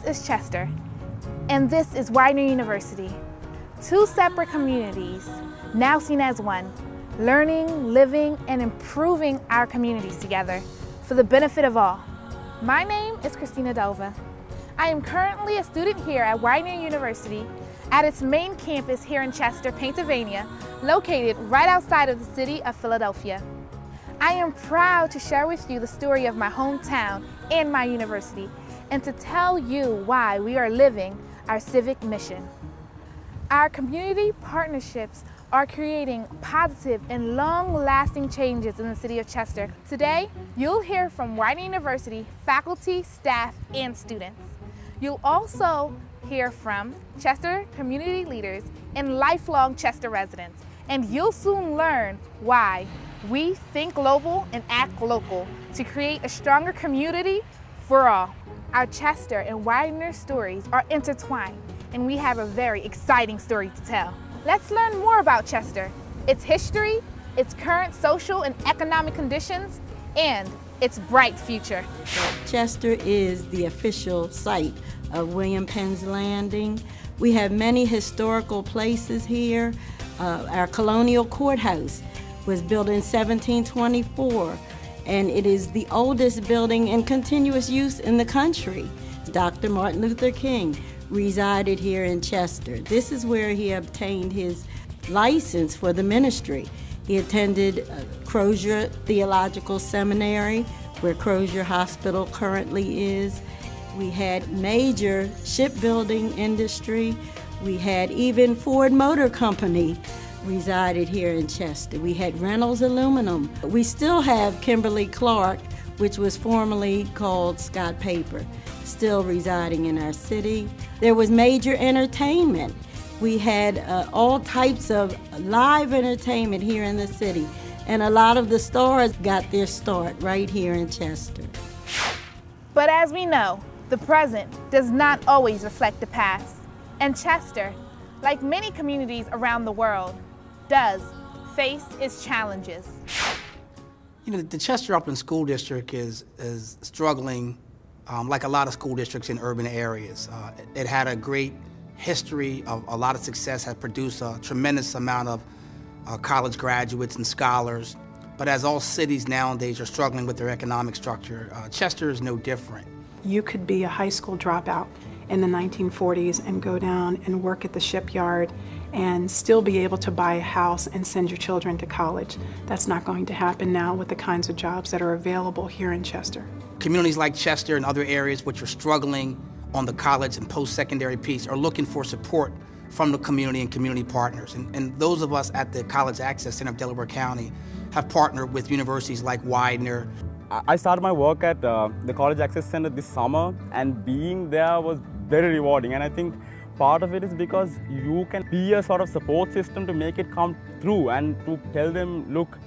is Chester, and this is Widener University. Two separate communities, now seen as one, learning, living, and improving our communities together for the benefit of all. My name is Christina Dova. I am currently a student here at Widener University at its main campus here in Chester, Pennsylvania, located right outside of the city of Philadelphia. I am proud to share with you the story of my hometown and my university, and to tell you why we are living our civic mission. Our community partnerships are creating positive and long-lasting changes in the city of Chester. Today, you'll hear from Widener University faculty, staff, and students. You'll also hear from Chester community leaders and lifelong Chester residents. And you'll soon learn why we think global and act local to create a stronger community for all. Our Chester and Widener stories are intertwined, and we have a very exciting story to tell. Let's learn more about Chester, its history, its current social and economic conditions, and its bright future. Chester is the official site of William Penn's Landing. We have many historical places here. Our colonial courthouse was built in 1724, and it is the oldest building in continuous use in the country. Dr. Martin Luther King resided here in Chester. This is where he obtained his license for the ministry. He attended Crozier Theological Seminary, where Crozier Hospital currently is. We had major shipbuilding industry. We had even Ford Motor Company resided here in Chester. We had Reynolds Aluminum. We still have Kimberly-Clark, which was formerly called Scott Paper, still residing in our city. There was major entertainment. We had all types of live entertainment here in the city, and a lot of the stars got their start right here in Chester. But as we know, the present does not always reflect the past. And Chester, like many communities around the world, does face its challenges. You know, the Chester Upland School District is struggling like a lot of school districts in urban areas. It had a great history of a lot of success, has produced a tremendous amount of college graduates and scholars. But as all cities nowadays are struggling with their economic structure, Chester is no different. You could be a high school dropout in the 1940s and go down and work at the shipyard and still be able to buy a house and send your children to college. That's not going to happen now with the kinds of jobs that are available here in Chester. Communities like Chester and other areas which are struggling on the college and post-secondary piece are looking for support from the community and community partners. And those of us at the College Access Center of Delaware County have partnered with universities like Widener. I started my work at the College Access Center this summer, and being there was very rewarding. And I think part of it is because you can be a sort of support system to make it come through and to tell them, look,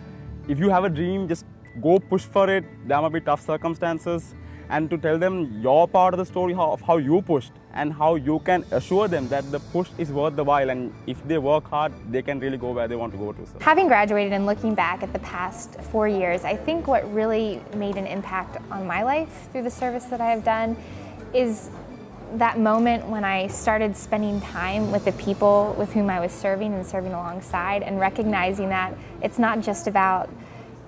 if you have a dream, just go push for it. There might be tough circumstances, and to tell them your part of the story of how you pushed and how you can assure them that the push is worth the while, and if they work hard, they can really go where they want to go to. So. Having graduated and looking back at the past 4 years, I think what really made an impact on my life through the service that I have done is that moment when I started spending time with the people with whom I was serving and serving alongside, and recognizing that it's not just about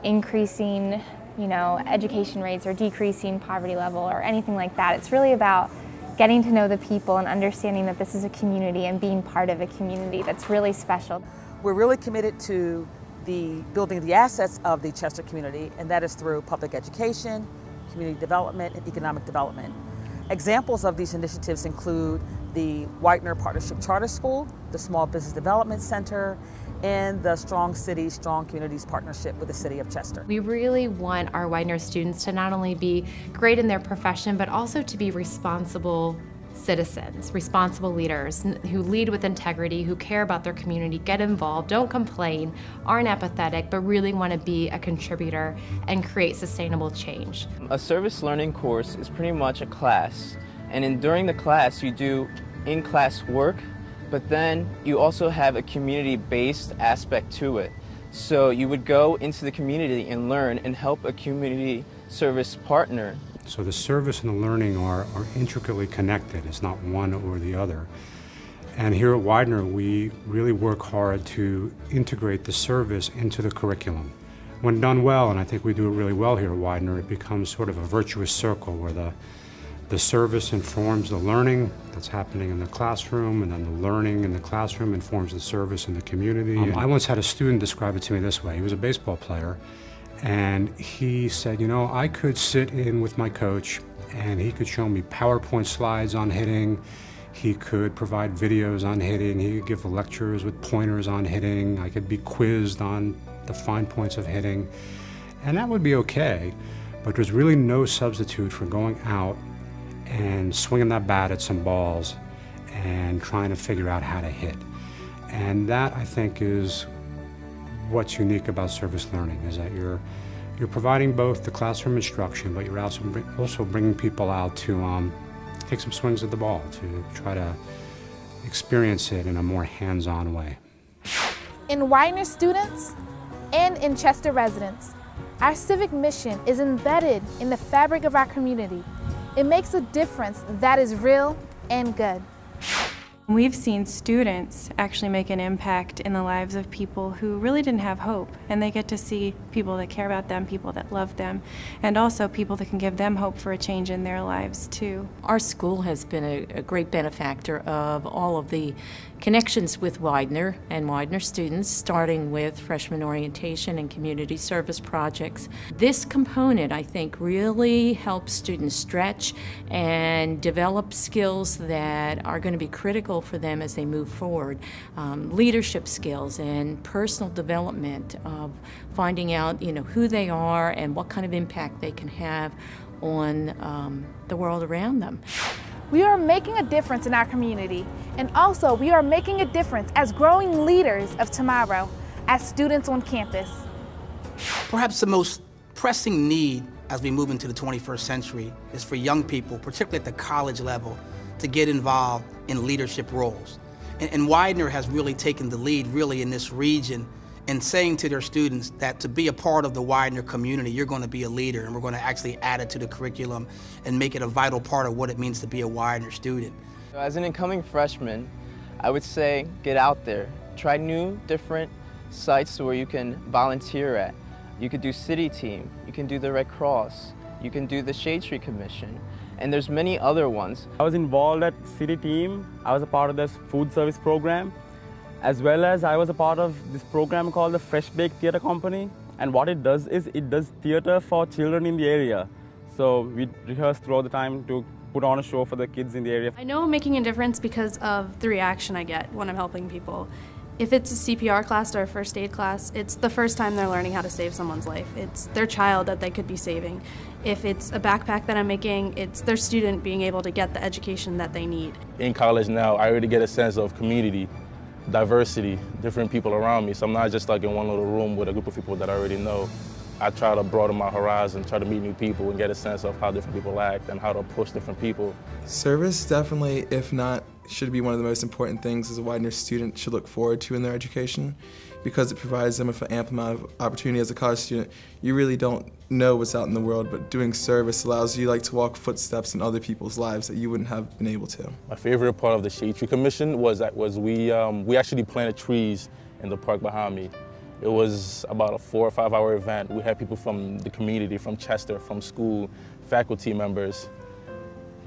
increasing, education rates or decreasing poverty level or anything like that. It's really about getting to know the people and understanding that this is a community and being part of a community that's really special. We're really committed to building the assets of the Chester community, and that is through public education, community development, and economic development. Examples of these initiatives include the Widener Partnership Charter School, the Small Business Development Center, and the Strong Cities, Strong Communities partnership with the City of Chester. We really want our Widener students to not only be great in their profession, but also to be responsible citizens, responsible leaders who lead with integrity, who care about their community, get involved, don't complain, aren't apathetic, but really want to be a contributor and create sustainable change. A service learning course is pretty much a class, and during the class you do in-class work, but then you also have a community-based aspect to it. So you would go into the community and learn and help a community service partner So the service and the learning are intricately connected. It's not one or the other. And here at Widener, we really work hard to integrate the service into the curriculum. When done well, and I think we do it really well here at Widener, it becomes sort of a virtuous circle where the service informs the learning that's happening in the classroom, and then the learning in the classroom informs the service in the community. I once had a student describe it to me this way. He was a baseball player, and he said, you know, I could sit in with my coach and he could show me PowerPoint slides on hitting, he could provide videos on hitting, he could give lectures with pointers on hitting, I could be quizzed on the fine points of hitting, and that would be okay, but there's really no substitute for going out and swinging that bat at some balls and trying to figure out how to hit. And that, I think, is what's unique about service learning, is that you're providing both the classroom instruction, but you're also bringing people out to take some swings at the ball, to try to experience it in a more hands-on way. In Widener students and in Chester residents, our civic mission is embedded in the fabric of our community. It makes a difference that is real and good. We've seen students actually make an impact in the lives of people who really didn't have hope, and they get to see people that care about them, people that love them, and also people that can give them hope for a change in their lives too. Our school has been a great benefactor of all of the connections with Widener and Widener students, starting with freshman orientation and community service projects. This component, I think, really helps students stretch and develop skills that are going to be critical for them as they move forward. Leadership skills and personal development of finding out, who they are and what kind of impact they can have on the world around them. We are making a difference in our community, and also we are making a difference as growing leaders of tomorrow, as students on campus. Perhaps the most pressing need as we move into the 21st century is for young people, particularly at the college level, to get involved in leadership roles. And Widener has really taken the lead in this region and saying to their students that to be a part of the Widener community, you're going to be a leader, and we're going to actually add it to the curriculum and make it a vital part of what it means to be a Widener student. As an incoming freshman, I would say get out there. Try new, different sites where you can volunteer at. You could do City Team, you can do the Red Cross, you can do the Shade Tree Commission, and there's many other ones. I was involved at City Team. I was a part of this food service program, as well as I was a part of this program called the Fresh Baked Theatre Company. And what it does is it does theatre for children in the area. So we rehearse throughout the time to put on a show for the kids in the area. I know I'm making a difference because of the reaction I get when I'm helping people. If it's a CPR class or a first aid class, it's the first time they're learning how to save someone's life. It's their child that they could be saving. If it's a backpack that I'm making, it's their student being able to get the education that they need. In college now, I already get a sense of community, diversity, different people around me. So I'm not just like in one little room with a group of people that I already know. I try to broaden my horizon, try to meet new people and get a sense of how different people act and how to approach different people. Service definitely, if not, should be one of the most important things as a Widener student should look forward to in their education, because it provides them with an ample amount of opportunity. As a college student, you really don't know what's out in the world, but doing service allows you to walk footsteps in other people's lives that you wouldn't have been able to. My favorite part of the Shade Tree Commission was we actually planted trees in the park behind me. It was about a 4 or 5 hour event. We had people from the community, from Chester, from school, faculty members.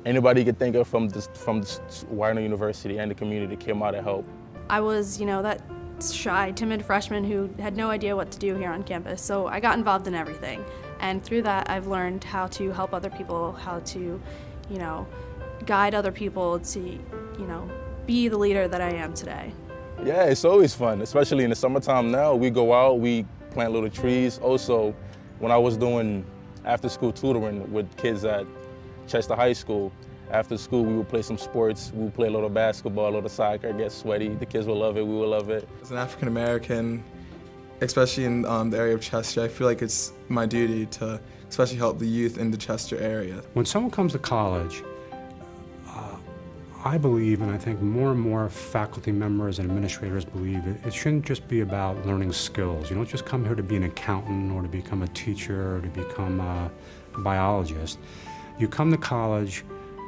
Anybody you could think of from Widener University and the community came out to help. I was, that shy, timid freshman who had no idea what to do here on campus, so I got involved in everything. And through that, I've learned how to help other people, how to, guide other people to, be the leader that I am today. Yeah, it's always fun, especially in the summertime now. We go out, we plant little trees. Also, when I was doing after-school tutoring with kids at Chester High School, after school we would play some sports. We would play a little basketball, a little soccer, get sweaty. The kids will love it, we will love it. As an African American, especially in the area of Chester, I feel like it's my duty to especially help the youth in the Chester area. When someone comes to college, I believe, and I think more and more faculty members and administrators believe, it shouldn't just be about learning skills. You don't just come here to be an accountant or to become a teacher or to become a biologist. You come to college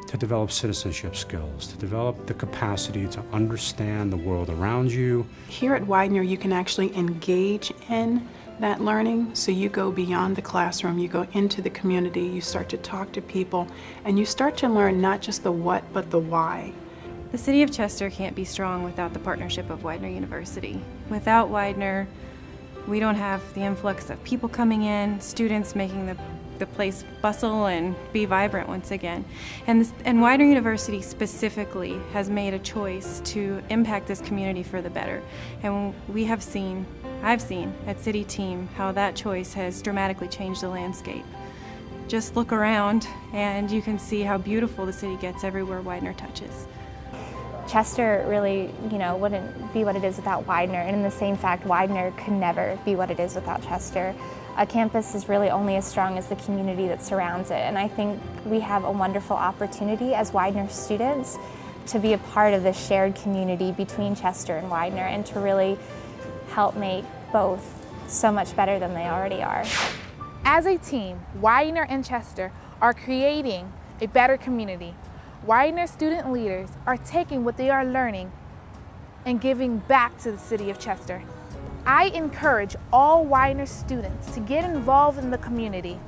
to develop citizenship skills, to develop the capacity to understand the world around you. Here at Widener, you can actually engage in that learning. So you go beyond the classroom, you go into the community, you start to talk to people, and you start to learn not just the what, but the why. The City of Chester can't be strong without the partnership of Widener University. Without Widener, we don't have the influx of people coming in, students making the place bustle and be vibrant once again. And Widener University specifically has made a choice to impact this community for the better. And I've seen at City Team how that choice has dramatically changed the landscape. Just look around and you can see how beautiful the city gets everywhere Widener touches. Chester really, wouldn't be what it is without Widener, and in the same fact, Widener could never be what it is without Chester. A campus is really only as strong as the community that surrounds it, and I think we have a wonderful opportunity as Widener students to be a part of this shared community between Chester and Widener and to really help make both so much better than they already are. As a team, Widener and Chester are creating a better community. Widener student leaders are taking what they are learning and giving back to the city of Chester. I encourage all Widener students to get involved in the community,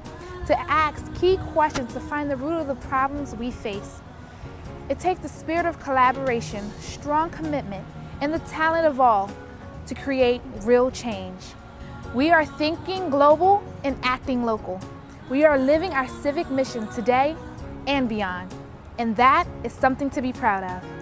to ask key questions to find the root of the problems we face. It takes the spirit of collaboration, strong commitment, and the talent of all to create real change. We are thinking global and acting local. We are living our civic mission today and beyond. And that is something to be proud of.